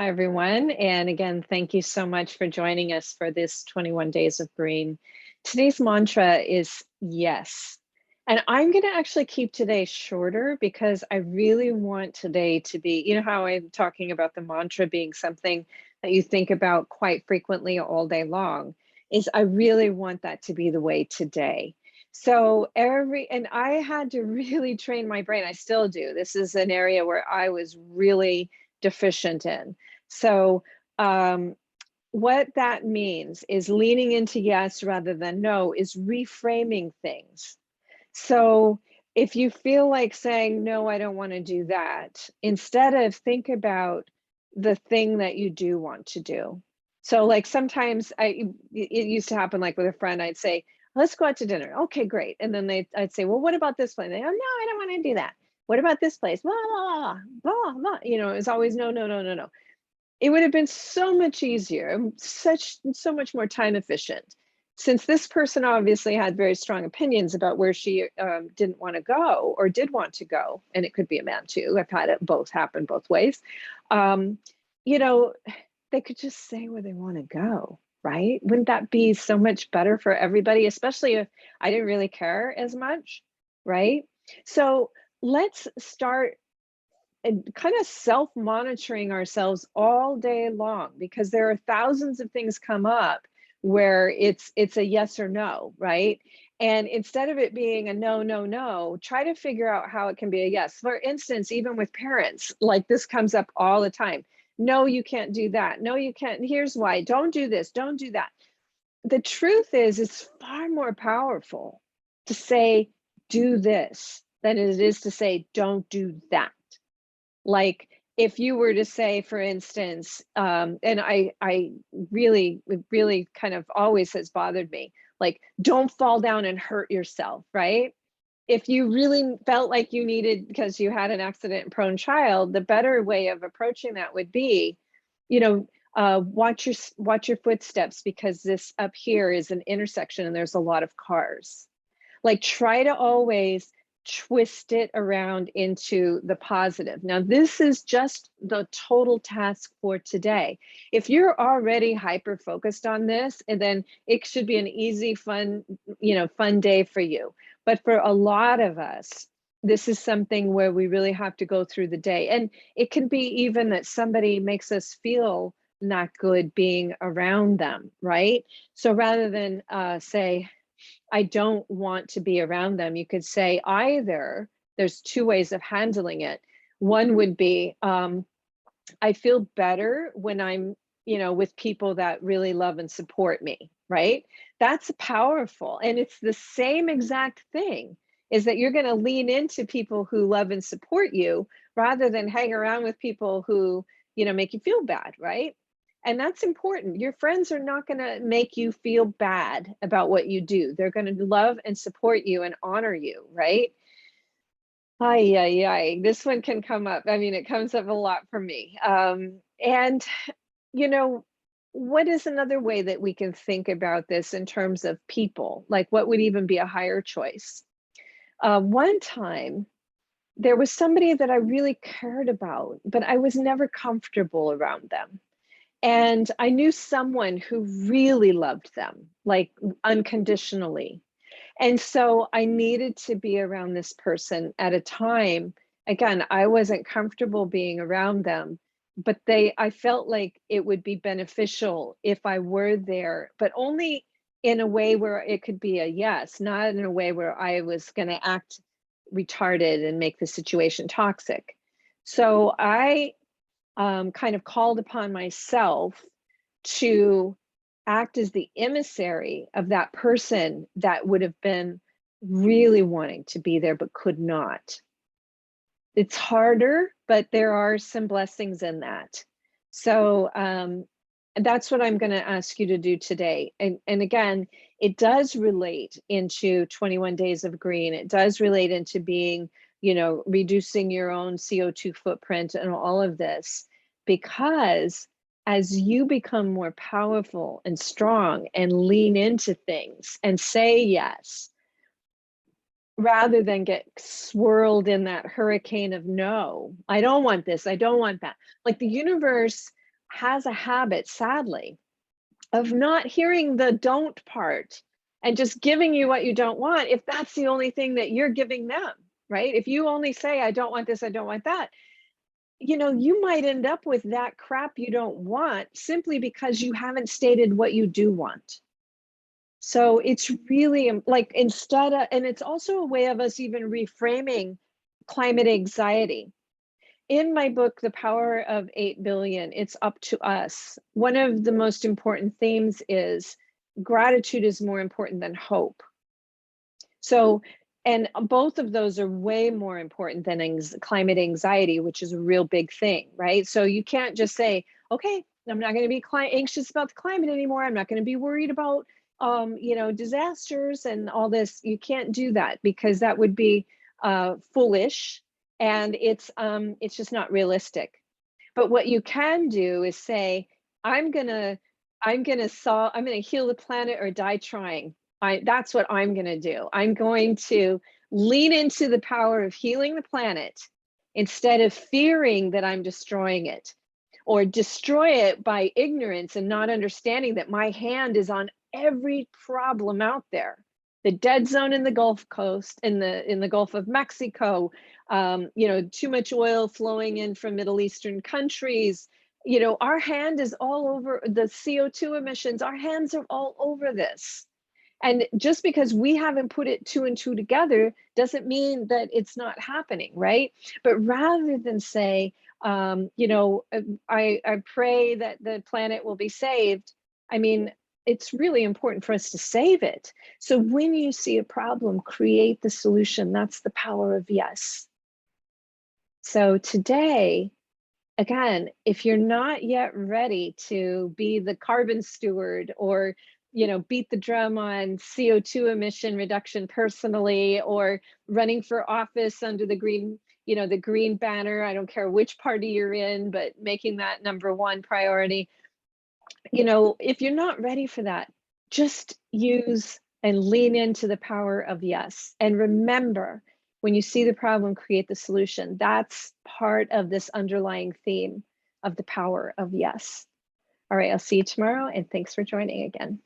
Hi, everyone. And again, thank you so much for joining us for this 21 Days of Green. Today's mantra is yes. And I'm going to actually keep today shorter because I really want today to be, you know, how I'm talking about the mantra being something that you think about quite frequently all day long, is I really want that to be the way today. So and I had to really train my brain. I still do. This is an area where I was really deficient in. So, what that means is leaning into yes rather than no is reframing things. So, if you feel like saying, no, I don't want to do that, instead of think about the thing that you do want to do. So, like sometimes it used to happen like with a friend, I'd say, let's go out to dinner. Okay, great. And then I'd say, well, what about this place? They go, no, I don't want to do that. What about this place? Blah, blah, blah, blah, blah. You know, it's always no, no, no, no, no. It would have been so much easier, so much more time efficient. Since this person obviously had very strong opinions about where she didn't want to go or did want to go, and it could be a man too. I've had it both happen both ways. Um, you know, they could just say where they want to go, right? Wouldn't that be so much better for everybody, especially if I didn't really care as much, right? So let's start and kind of self-monitoring ourselves all day long, because there are thousands of things come up where it's a yes or no, right? And instead of it being a no, no, no, try to figure out how it can be a yes. For instance, even with parents, like this comes up all the time. No, you can't do that. No, you can't. Here's why. Don't do this. Don't do that. The truth is, it's far more powerful to say, do this, than it is to say, don't do that. Like if you were to say, for instance, and I really, it really kind of always has bothered me, like, don't fall down and hurt yourself, right? If you really felt like you needed, because you had an accident prone child, the better way of approaching that would be, you know, watch your footsteps, because this up here is an intersection and there's a lot of cars. Like, try to always twist it around into the positive. Now, this is just the total task for today. If you're already hyper focused on this, and then it should be an easy, fun, fun day for you. But for a lot of us, this is something where we really have to go through the day. And it can be even that somebody makes us feel not good being around them, right? So rather than say, I don't want to be around them, you could say either, there's two ways of handling it. One would be, I feel better when I'm, with people that really love and support me, right? That's powerful. And it's the same exact thing, is that you're going to lean into people who love and support you rather than hang around with people who, make you feel bad, right? And that's important. Your friends are not going to make you feel bad about what you do. They're going to love and support you and honor you, right? Ay, ay, ay. This one can come up. I mean, it comes up a lot for me. And, you know, what is another way that we can think about this in terms of people? Like, what would even be a higher choice? One time, there was somebody that I really cared about, but I was never comfortable around them. And I knew someone who really loved them, like unconditionally. And so I needed to be around this person at a time. Again, I wasn't comfortable being around them, but I felt like it would be beneficial if I were there, but only in a way where it could be a yes, not in a way where I was going to act retarded and make the situation toxic. So I kind of called upon myself to act as the emissary of that person that would have been really wanting to be there but could not. It's harder, but there are some blessings in that. So that's what I'm going to ask you to do today. And again, it does relate into 21 Days of Green. It does relate into being, reducing your own CO2 footprint and all of this, because as you become more powerful and strong and lean into things and say yes, rather than get swirled in that hurricane of no, I don't want this, I don't want that. Like the universe has a habit, sadly, of not hearing the don't part and just giving you what you don't want if that's the only thing that you're giving them, right? If you only say, I don't want this, I don't want that, you might end up with that crap you don't want simply because you haven't stated what you do want. So it's really like instead of, and it's also a way of us even reframing climate anxiety. In my book, The Power of 8 Billion, it's up to us. One of the most important themes is gratitude is more important than hope. So, and both of those are way more important than climate anxiety, which is a real big thing, right? So you can't just say, okay, I'm not going to be anxious about the climate anymore. I'm not going to be worried about, disasters and all this. You can't do that because that would be foolish, and it's just not realistic. But what you can do is say, I'm gonna, I'm gonna solve, I'm gonna heal the planet or die trying. That's what I'm gonna do. I'm going to lean into the power of healing the planet instead of fearing that I'm destroying it, or destroy it by ignorance and not understanding that my hand is on every problem out there. The dead zone in the Gulf Coast, in the Gulf of Mexico, too much oil flowing in from Middle Eastern countries. Our hand is all over the CO2 emissions. Our hands are all over this. And just because we haven't put it two and two together doesn't mean that it's not happening, right? But rather than say, I pray that the planet will be saved. I mean, it's really important for us to save it. So when you see a problem, create the solution. That's the power of yes. So today, again, if you're not yet ready to be the carbon steward or beat the drum on CO2 emission reduction personally, or running for office under the green banner, I don't care which party you're in, but making that number one priority. If you're not ready for that, just use and lean into the power of yes. And remember, when you see the problem, create the solution. That's part of this underlying theme of the power of yes. All right, I'll see you tomorrow, and thanks for joining again.